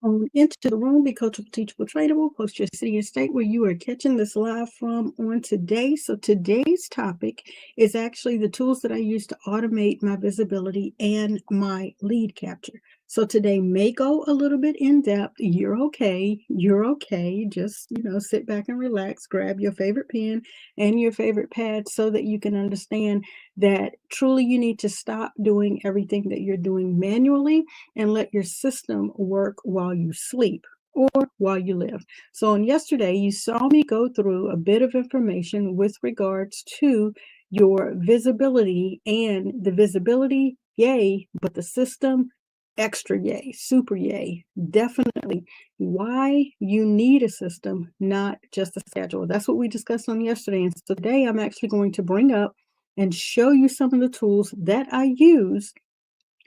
On into the room, be coachable, teachable, trainable. Post your city and state where you are catching this live from on today. So today's topic is actually the tools that I use to automate my visibility and my lead capture. So today may go a little bit in depth. You're okay. You're okay. Just, sit back and relax. Grab your favorite pen and your favorite pad so that you can understand that truly you need to stop doing everything that you're doing manually and let your system work while you sleep or while you live. So on yesterday, you saw me go through a bit of information with regards to your visibility, and the visibility, yay, but the system, extra yay, super yay, definitely why you need a system, not just a schedule. That's what we discussed on yesterday. And so today I'm actually going to bring up and show you some of the tools that I use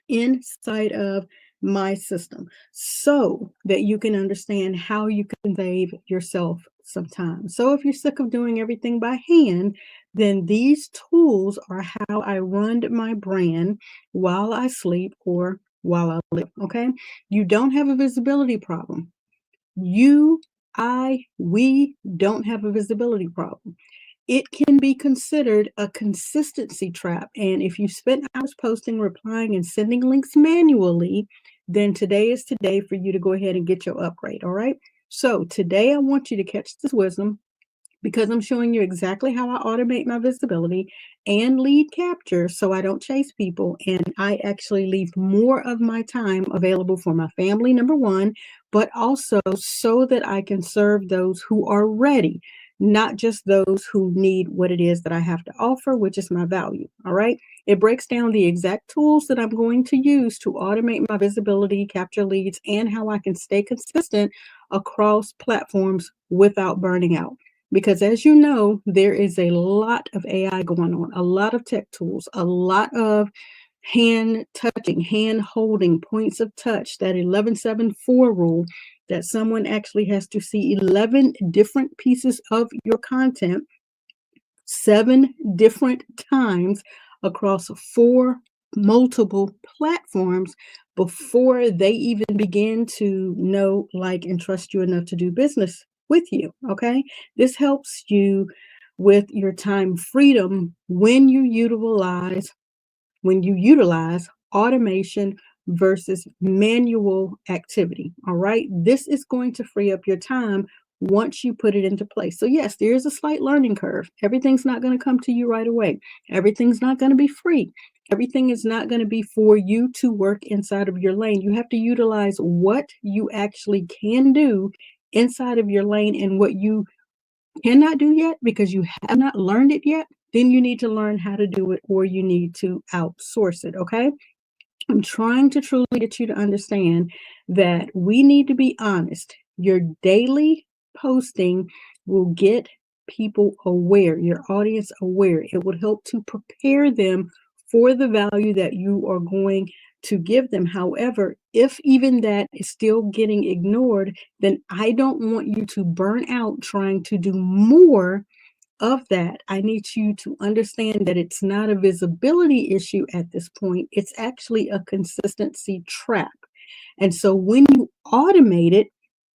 inside of my system so that you can understand how you can save yourself some time. So if you're sick of doing everything by hand, then these tools are how I run my brand while I sleep or while I live. Okay. You don't have a visibility problem. We don't have a visibility problem. It can be considered a consistency trap. And if you spent hours posting, replying, and sending links manually, then today is today for you to go ahead and get your upgrade. All right. So today I want you to catch this wisdom because I'm showing you exactly how I automate my visibility and lead capture so I don't chase people and I actually leave more of my time available for my family, number one, but also so that I can serve those who are ready, not just those who need what it is that I have to offer, which is my value. All right. It breaks down the exact tools that I'm going to use to automate my visibility, capture leads, and how I can stay consistent across platforms without burning out. Because as you know, there is a lot of AI going on, a lot of tech tools, a lot of hand touching, hand holding, points of touch, that 1174 rule that someone actually has to see 11 different pieces of your content 7 different times across 4 multiple platforms before they even begin to know, like, and trust you enough to do business with you. Okay. This helps you with your time freedom when you utilize automation versus manual activity. All right. This is going to free up your time once you put it into place. So yes, there is a slight learning curve. Everything's not going to come to you right away. Everything's not going to be free. Everything is not going to be for you to work inside of your lane. You have to utilize what you actually can do inside of your lane, and what you cannot do yet because you have not learned it yet, then you need to learn how to do it, or you need to outsource it. Okay. I'm trying to truly get you to understand that we need to be honest. Your daily posting will get people aware, your audience aware. It would help to prepare them for the value that you are going to give them. However, if even that is still getting ignored, then I don't want you to burn out trying to do more of that. I need you to understand that it's not a visibility issue at this point. It's actually a consistency trap. And so when you automate it,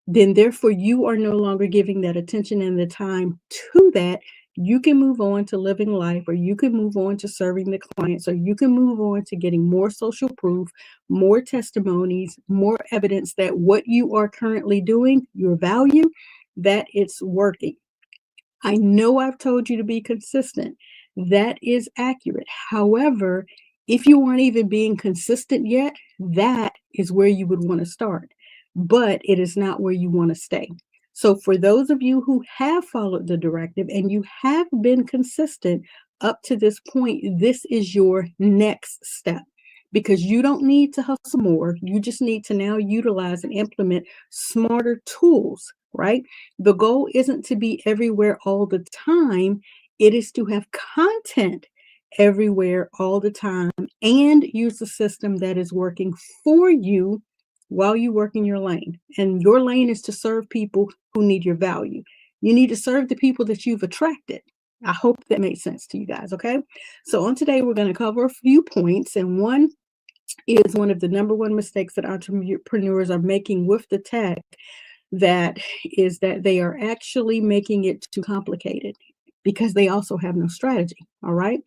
then therefore you are no longer giving that attention and the time to that. You can move on to living life, or you can move on to serving the clients, or you can move on to getting more social proof, more testimonies, more evidence that what you are currently doing, your value, that it's working. I know I've told you to be consistent. That is accurate. However, if you aren't even being consistent yet, that is where you would want to start. But it is not where you want to stay. So for those of you who have followed the directive and you have been consistent up to this point, this is your next step. Because you don't need to hustle more. You just need to now utilize and implement smarter tools, right? The goal isn't to be everywhere all the time. It is to have content everywhere all the time and use a system that is working for you while you work in your lane. And your lane is to serve people who need your value. You need to serve the people that you've attracted. I hope that made sense to you guys. Okay. So on today, we're going to cover a few points, and one is one of the number one mistakes that entrepreneurs are making with the tech, that is that they are actually making it too complicated because they also have no strategy. All right.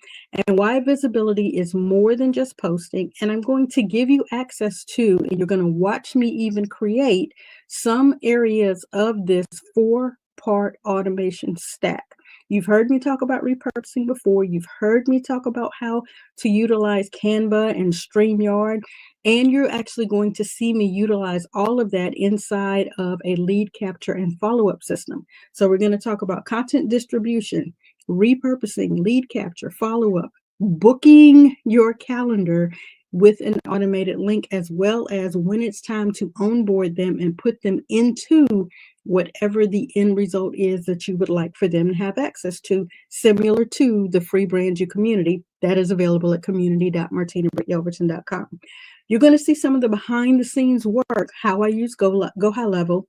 And why visibility is more than just posting. And I'm going to give you access to, and you're going to watch me even create some areas of this 4-part automation stack. You've heard me talk about repurposing before. You've heard me talk about how to utilize Canva and StreamYard. And you're actually going to see me utilize all of that inside of a lead capture and follow-up system. So we're going to talk about content distribution, repurposing, lead capture, follow-up, booking your calendar with an automated link, as well as when it's time to onboard them and put them into whatever the end result is that you would like for them to have access to, similar to the free brand you community that is available at community.martinabrityelverton.com. You're going to see some of the behind the scenes work, how I use Go High Level,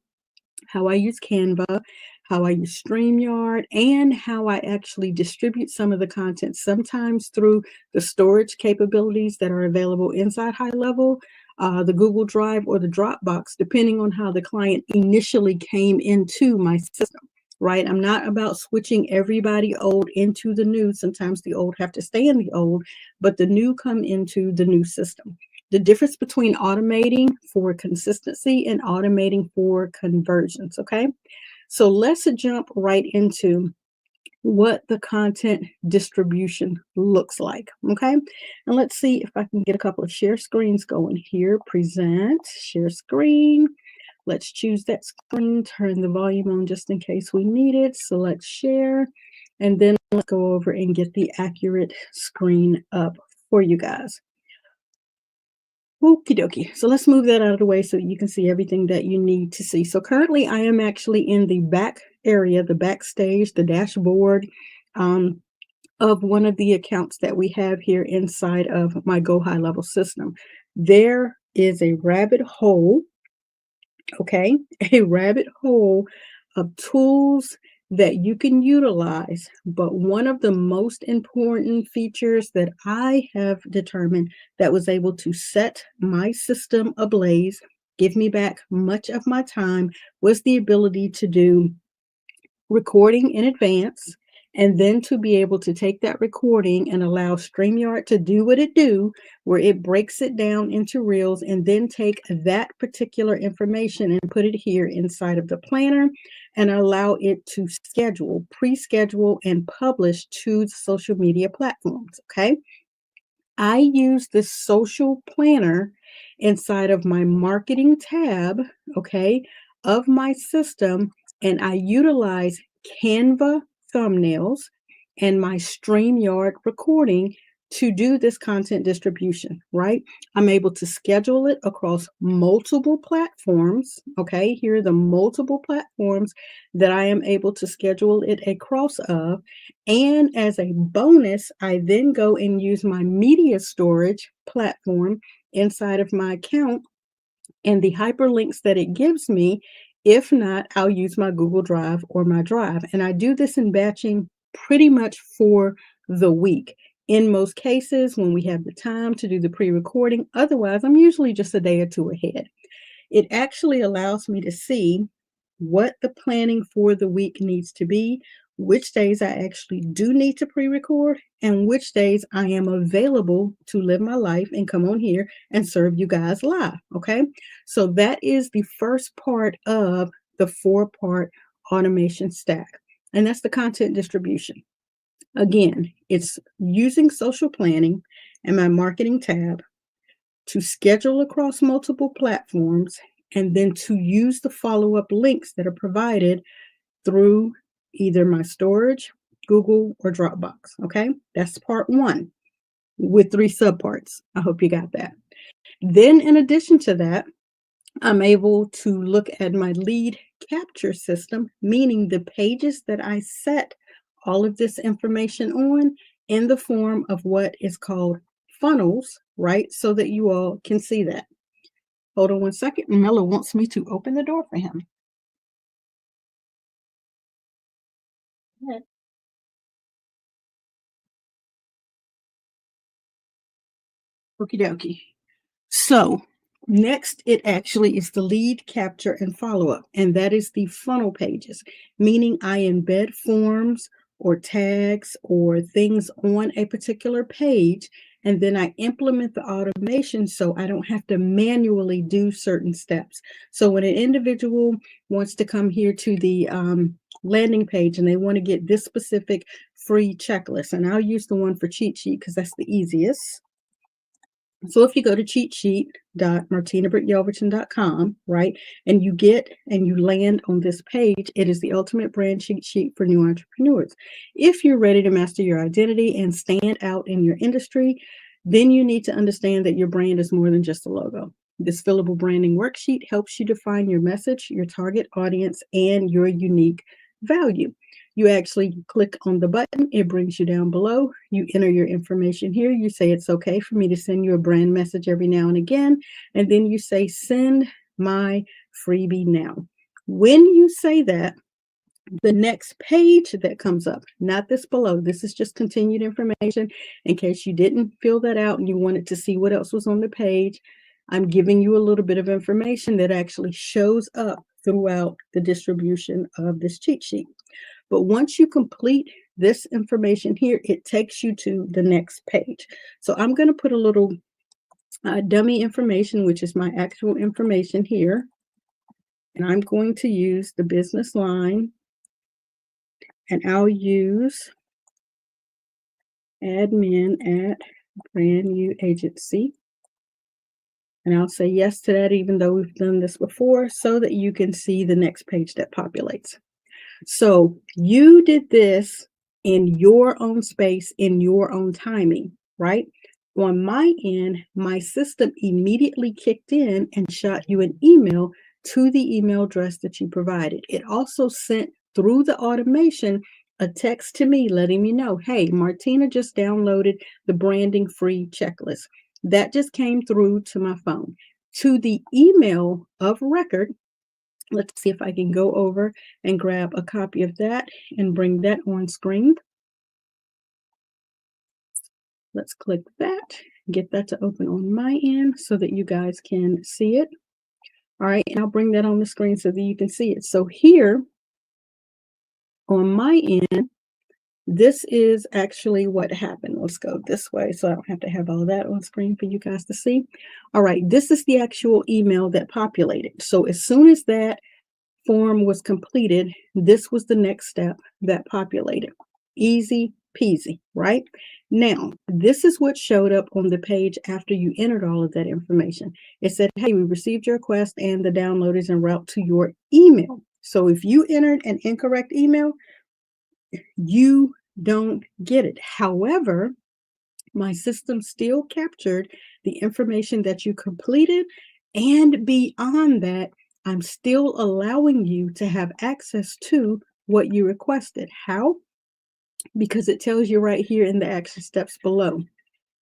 how I use Canva, how I use StreamYard, and how I actually distribute some of the content, sometimes through the storage capabilities that are available inside High Level, the Google Drive, or the Dropbox, depending on how the client initially came into my system. Right? I'm not about switching everybody old into the new. Sometimes the old have to stay in the old, but the new come into the new system. The difference between automating for consistency and automating for conversions. Okay. So let's jump right into what the content distribution looks like. Okay. And let's see if I can get a couple of share screens going here. Present, share screen. Let's choose that screen, turn the volume on just in case we need it. Select share. And then let's go over and get the accurate screen up for you guys. Okie dokie. So let's move that out of the way so you can see everything that you need to see. So currently I am actually in the back area, the backstage, the dashboard of one of the accounts that we have here inside of my Go High Level system. There is a rabbit hole, okay, a rabbit hole of tools that you can utilize. But one of the most important features that I have determined that was able to set my system ablaze, give me back much of my time, was the ability to do recording in advance, and then to be able to take that recording and allow StreamYard to do what it do, where it breaks it down into reels, and then take that particular information and put it here inside of the planner and allow it to schedule, pre-schedule, and publish to the social media platforms. Okay. I use this social planner inside of my marketing tab, okay, of my system, and I utilize Canva thumbnails and my StreamYard recording to do this content distribution, right? I'm able to schedule it across multiple platforms, okay? Here are the multiple platforms that I am able to schedule it across of. And as a bonus, I then go and use my media storage platform inside of my account and the hyperlinks that it gives me. If not, I'll use my Google Drive or my Drive. And I do this in batching pretty much for the week. In most cases, when we have the time to do the pre-recording, otherwise, I'm usually just a day or two ahead. It actually allows me to see what the planning for the week needs to be, which days I actually do need to pre-record, and which days I am available to live my life and come on here and serve you guys live. Okay. So that is the first part of the 4-part automation stack. And that's the content distribution. Again, it's using social planning and my marketing tab to schedule across multiple platforms, and then to use the follow-up links that are provided through either my storage, Google, or Dropbox. Okay, that's part one with 3 subparts. I hope you got that. Then, in addition to that, I'm able to look at my lead capture system, meaning the pages that I set all of this information on in the form of what is called funnels, right? So that you all can see that. Hold on one second. Miller wants me to open the door for him. Yeah. Okie dokie. So next, it actually is the lead capture and follow-up, and that is the funnel pages, meaning I embed forms or tags or things on a particular page, and then I implement the automation so I don't have to manually do certain steps. So when an individual wants to come here to the landing page and they want to get this specific free checklist, and I'll use the one for cheat sheet because that's the easiest. So if you go to cheatsheet.martinabrityelverton.com, right, and you land on this page, it is the ultimate brand cheat sheet for new entrepreneurs. If you're ready to master your identity and stand out in your industry, then you need to understand that your brand is more than just a logo. This fillable branding worksheet helps you define your message, your target audience, and your unique value. You actually click on the button, it brings you down below. You enter your information here. You say it's okay for me to send you a brand message every now and again. And then you say, send my freebie now. When you say that, the next page that comes up, not this below, this is just continued information in case you didn't fill that out and you wanted to see what else was on the page. I'm giving you a little bit of information that actually shows up throughout the distribution of this cheat sheet. But once you complete this information here, it takes you to the next page. So I'm going to put a little dummy information, which is my actual information here. And I'm going to use the business line. And I'll use admin at brand new agency. And I'll say yes to that, even though we've done this before, so that you can see the next page that populates. So you did this in your own space, in your own timing, right? On my end, my system immediately kicked in and shot you an email to the email address that you provided. It also sent through the automation a text to me letting me know, hey, Martina just downloaded the branding free checklist. That just came through to my phone. To the email of record, let's see if I can go over and grab a copy of that and bring that on screen. Let's click that, get that to open on my end so that you guys can see it. All right, and I'll bring that on the screen so that you can see it. So here on my end, this is actually what happened. Let's go this way so I don't have to have all that on screen for you guys to see. All right, this is the actual email that populated. So as soon as that form was completed, this was the next step that populated. Easy peasy, right? Now, this is what showed up on the page after you entered all of that information. It said, hey, we received your request and the download is en route to your email. So if you entered an incorrect email, you don't get it. However, my system still captured the information that you completed, and beyond that, I'm still allowing you to have access to what you requested. How? Because it tells you right here in the action steps below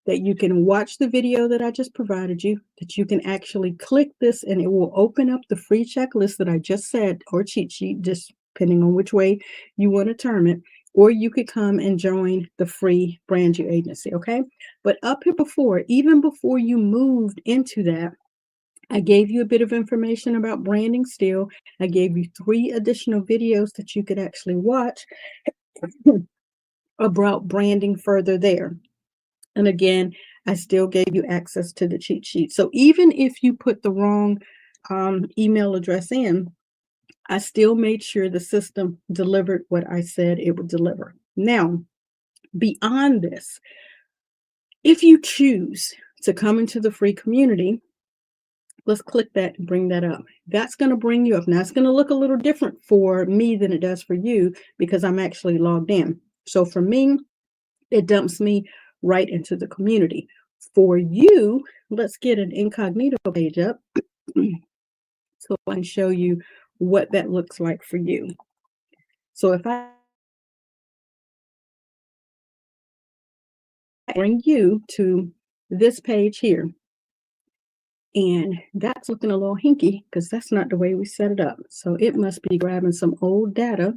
that you can watch the video that I just provided you, that you can actually click this and it will open up the free checklist that I just said, or cheat sheet, just depending on which way you want to term it. Or you could come and join the free brand new agency, okay? But up here before, even before you moved into that, I gave you a bit of information about branding still. I gave you 3 additional videos that you could actually watch about branding further there. And again, I still gave you access to the cheat sheet. So even if you put the wrong email address in, I still made sure the system delivered what I said it would deliver. Now, beyond this, if you choose to come into the free community, let's click that and bring that up. That's going to bring you up. Now, it's going to look a little different for me than it does for you because I'm actually logged in. So for me, it dumps me right into the community. For you, let's get an incognito page up so I can show you what that looks like for you. So if I bring you to this page here, and that's looking a little hinky because that's not the way we set it up. So it must be grabbing some old data.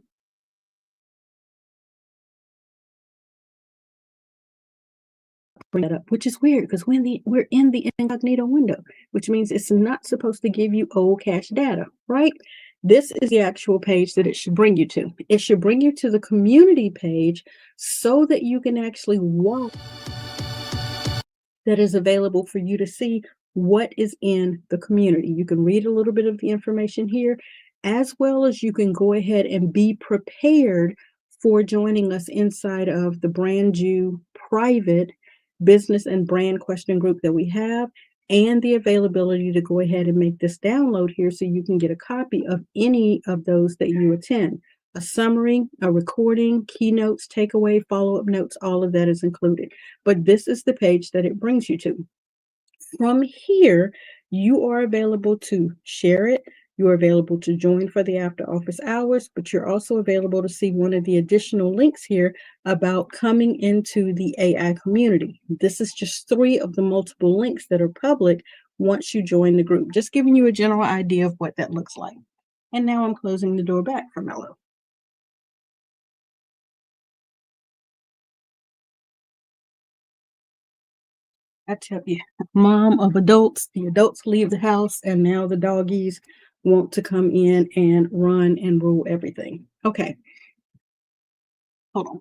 bring that up, which is weird because we're in the incognito window, which means it's not supposed to give you old cache data, right? This is the actual page that it should bring you to. It should bring you to the community page so that you can actually walk that is available for you to see what is in the community. You can read a little bit of the information here, as well as you can go ahead and be prepared for joining us inside of the brand new private business and brand question group that we have, and the availability to go ahead and make this download here so you can get a copy of any of those that you attend. A summary, a recording, keynotes, takeaway, follow-up notes, all of that is included. But this is the page that it brings you to. From here, you are available to share it. You're available to join for the after office hours, but you're also available to see one of the additional links here about coming into the AI community. This is just 3 of the multiple links that are public once you join the group, just giving you a general idea of what that looks like. And now I'm closing the door back for Mello. I tell you, mom of adults, the adults leave the house, and now the doggies want to come in and run and rule everything. Okay, hold on.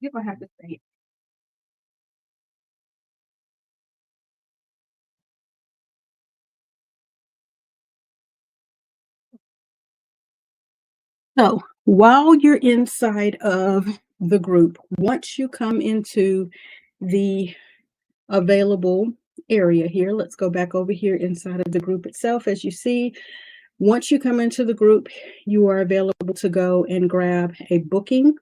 If I have to say. So while you're inside of the group, once you come into the available area here, let's go back over here inside of the group itself. As you see, once you come into the group, you are available to go and grab a booking.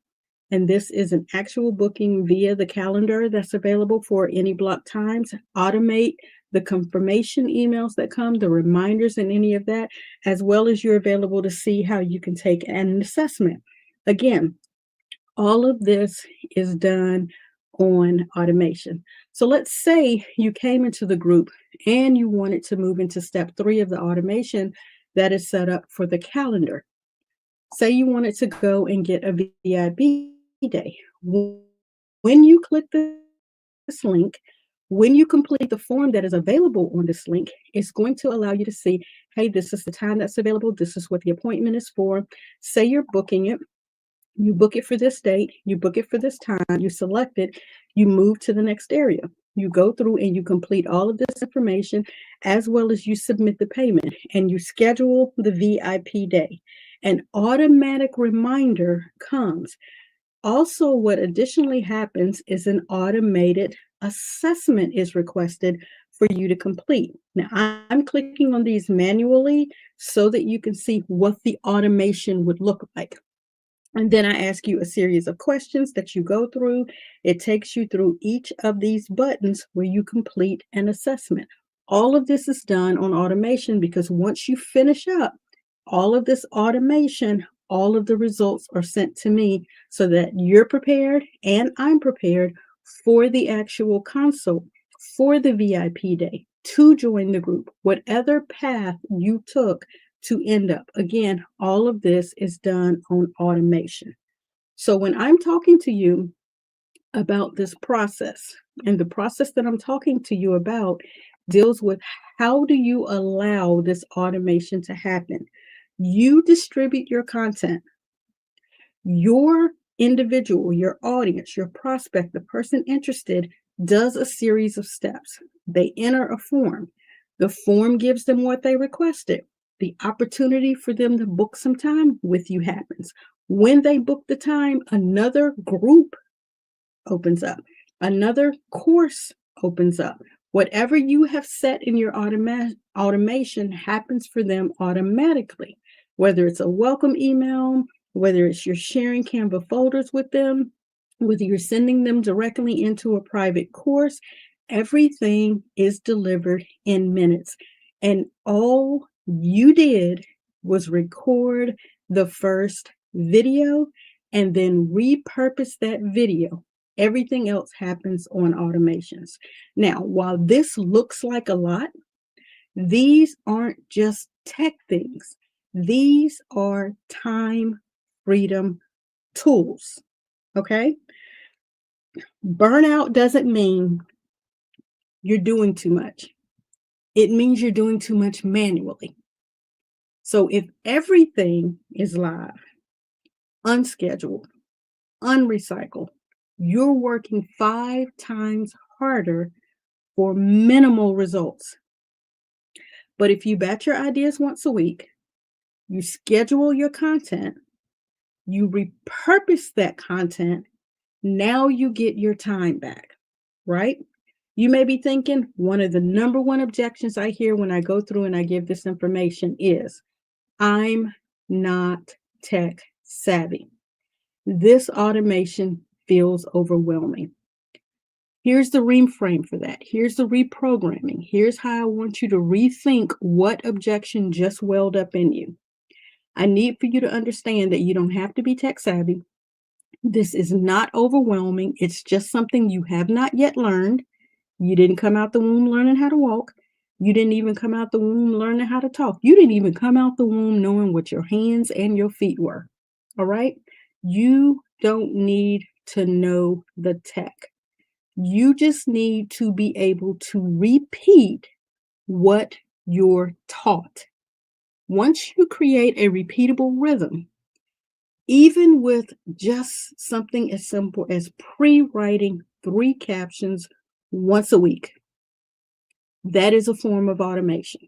And this is an actual booking via the calendar that's available for any block times. Automate the confirmation emails that come, the reminders and any of that, as well as you're available to see how you can take an assessment. Again, all of this is done on automation. So let's say you came into the group and you wanted to move into step 3 of the automation that is set up for the calendar. Say you wanted to go and get a VIP day. When you click this link, when you complete the form that is available on this link, it's going to allow you to see, hey, this is the time that's available. This is what the appointment is for. Say you're booking it. You book it for this date, you book it for this time, you select it, you move to the next area. You go through and you complete all of this information, as well as you submit the payment and you schedule the VIP day. An automatic reminder comes. Also, what additionally happens is an automated assessment is requested for you to complete. Now, I'm clicking on these manually so that you can see what the automation would look like. And then I ask you a series of questions that you go through. It takes you through each of these buttons where you complete an assessment. All of this is done on automation because once you finish up all of this automation, all of the results are sent to me so that you're prepared and I'm prepared for the actual consult for the VIP day to join the group, whatever path you took to end up. Again, all of this is done on automation. So when I'm talking to you about this process, and the process that I'm talking to you about deals with how do you allow this automation to happen? You distribute your content. Your individual, your audience, your prospect, the person interested does a series of steps. They enter a form. The form gives them what they requested. The opportunity for them to book some time with you happens. When they book the time, another group opens up. Another course opens up. Whatever you have set in your automation happens for them automatically, whether it's a welcome email, whether it's you're sharing Canva folders with them, whether you're sending them directly into a private course, everything is delivered in minutes. And all you did was record the first video and then repurpose that video. Everything else happens on automations. Now, while this looks like a lot, these aren't just tech things. These are time freedom tools. Okay. Burnout doesn't mean you're doing too much. It means you're doing too much manually. So if everything is live, unscheduled, unrecycled, you're working 5 times harder for minimal results. But if you batch your ideas once a week, you schedule your content, you repurpose that content, now you get your time back, right? You may be thinking one of the number one objections I hear when I go through and I give this information is, I'm not tech savvy. This automation feels overwhelming. Here's the reframe for that. Here's the reprogramming. Here's how I want you to rethink what objection just welled up in you. I need for you to understand that you don't have to be tech savvy. This is not overwhelming. It's just something you have not yet learned. You didn't come out the womb learning how to walk. You didn't even come out the womb learning how to talk. You didn't even come out the womb knowing what your hands and your feet were. All right? You don't need to know the tech. You just need to be able to repeat what you're taught. Once you create a repeatable rhythm, even with just something as simple as pre-writing 3 captions once a week, that is a form of automation.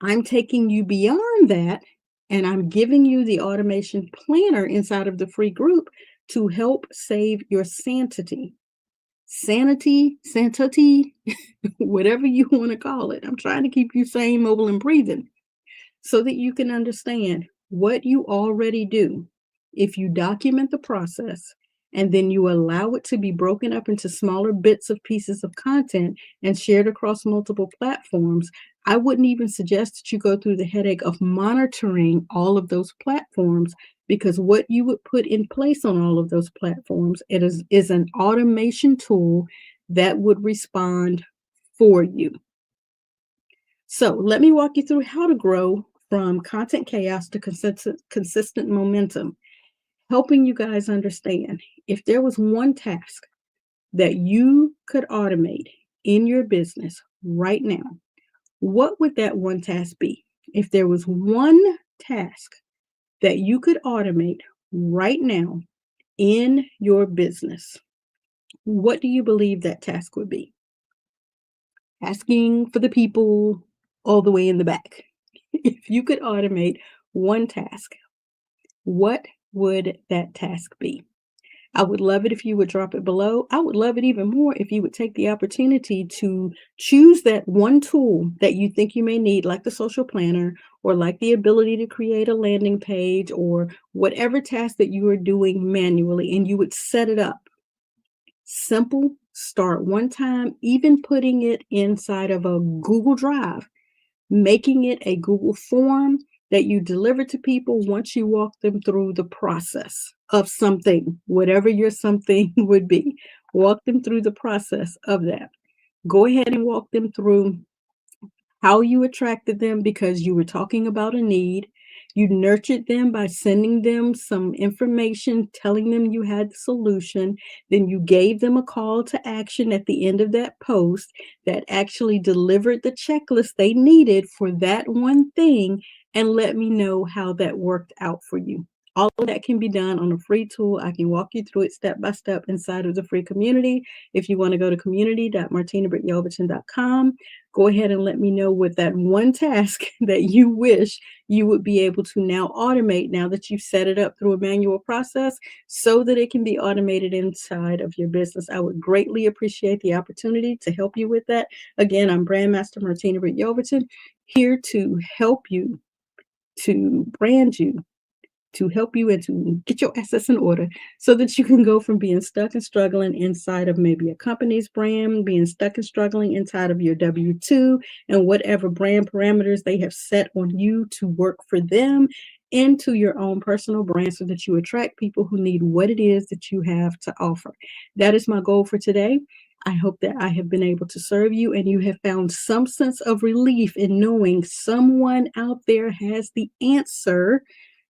I'm taking you beyond that, and I'm giving you the automation planner inside of the free group to help save your sanity. Sanity, whatever you want to call it. I'm trying to keep you sane, mobile, and breathing so that you can understand what you already do. If you document the process and then you allow it to be broken up into smaller bits of pieces of content and shared across multiple platforms, I wouldn't even suggest that you go through the headache of monitoring all of those platforms, because what you would put in place on all of those platforms is an automation tool that would respond for you. So let me walk you through how to grow from content chaos to consistent momentum, helping you guys understand if there was one task that you could automate in your business right now, what would that one task be? If there was one task that you could automate right now in your business, what do you believe that task would be? Asking for the people all the way in the back. If you could automate one task, what would that task be? I would love it if you would drop it below. I would love it even more if you would take the opportunity to choose that one tool that you think you may need, like the social planner, or like the ability to create a landing page, or whatever task that you are doing manually, and you would set it up. Simple, start one time, even putting it inside of a Google Drive, making it a Google form that you deliver to people once you walk them through the process of something, whatever your something would be. Walk them through the process of that. Go ahead and walk them through how you attracted them because you were talking about a need. You nurtured them by sending them some information, telling them you had the solution. Then you gave them a call to action at the end of that post that actually delivered the checklist they needed for that one thing, and let me know how that worked out for you. All of that can be done on a free tool. I can walk you through it step by step inside of the free community. If you want to go to community.martinabrittYelverton.com, go ahead and let me know what that one task that you wish you would be able to now automate, now that you've set it up through a manual process, so that it can be automated inside of your business. I would greatly appreciate the opportunity to help you with that. Again, I'm Brand Master Martina Britt Yelverton, here to help you, to brand you, to help you and to get your assets in order so that you can go from being stuck and struggling inside of maybe a company's brand, being stuck and struggling inside of your W-2 and whatever brand parameters they have set on you to work for them, into your own personal brand so that you attract people who need what it is that you have to offer. That is my goal for today. I hope that I have been able to serve you and you have found some sense of relief in knowing someone out there has the answer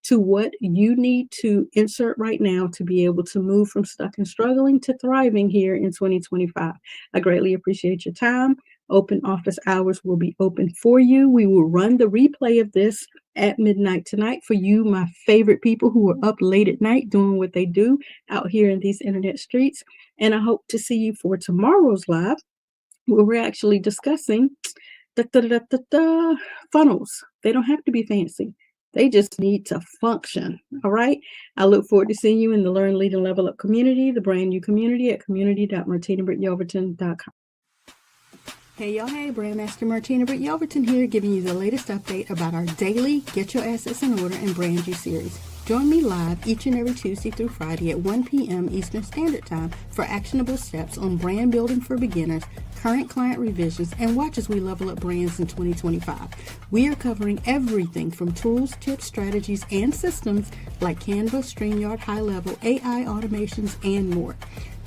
to what you need to insert right now to be able to move from stuck and struggling to thriving here in 2025. I greatly appreciate your time. Open office hours will be open for you. We will run the replay of this at midnight tonight for you, my favorite people who are up late at night doing what they do out here in these internet streets. And I hope to see you for tomorrow's live, where we're actually discussing funnels. They don't have to be fancy. They just need to function. All right. I look forward to seeing you in the Learn, Lead, and Level Up community, the brand new community at community.martinabrityelverton.com. Hey y'all, hey, Brandmaster Martina Britt Yelverton here, giving you the latest update about our daily Get Your Assets in Order and Brand You series. Join me live each and every Tuesday through Friday at 1 p.m. Eastern Standard Time for actionable steps on brand building for beginners, current client revisions, and watch as we level up brands in 2025. We are covering everything from tools, tips, strategies, and systems like Canva, StreamYard, High Level, AI automations, and more.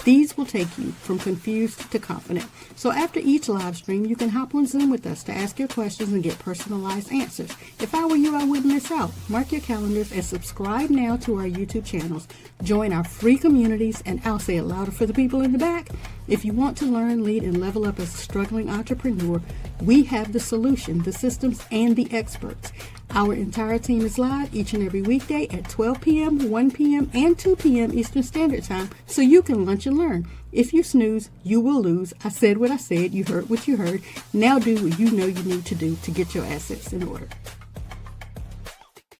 These will take you from confused to confident. So after each live stream, you can hop on Zoom with us to ask your questions and get personalized answers. If I were you, I wouldn't miss out. Mark your calendars and subscribe now to our YouTube channels. Join our free communities, and I'll say it louder for the people in the back. If you want to learn, lead, and level up as a struggling entrepreneur, we have the solution, the systems, and the experts. Our entire team is live each and every weekday at 12 p.m., 1 p.m., and 2 p.m. Eastern Standard Time, so you can lunch and learn. If you snooze, you will lose. I said what I said. You heard what you heard. Now do what you know you need to do to get your assets in order.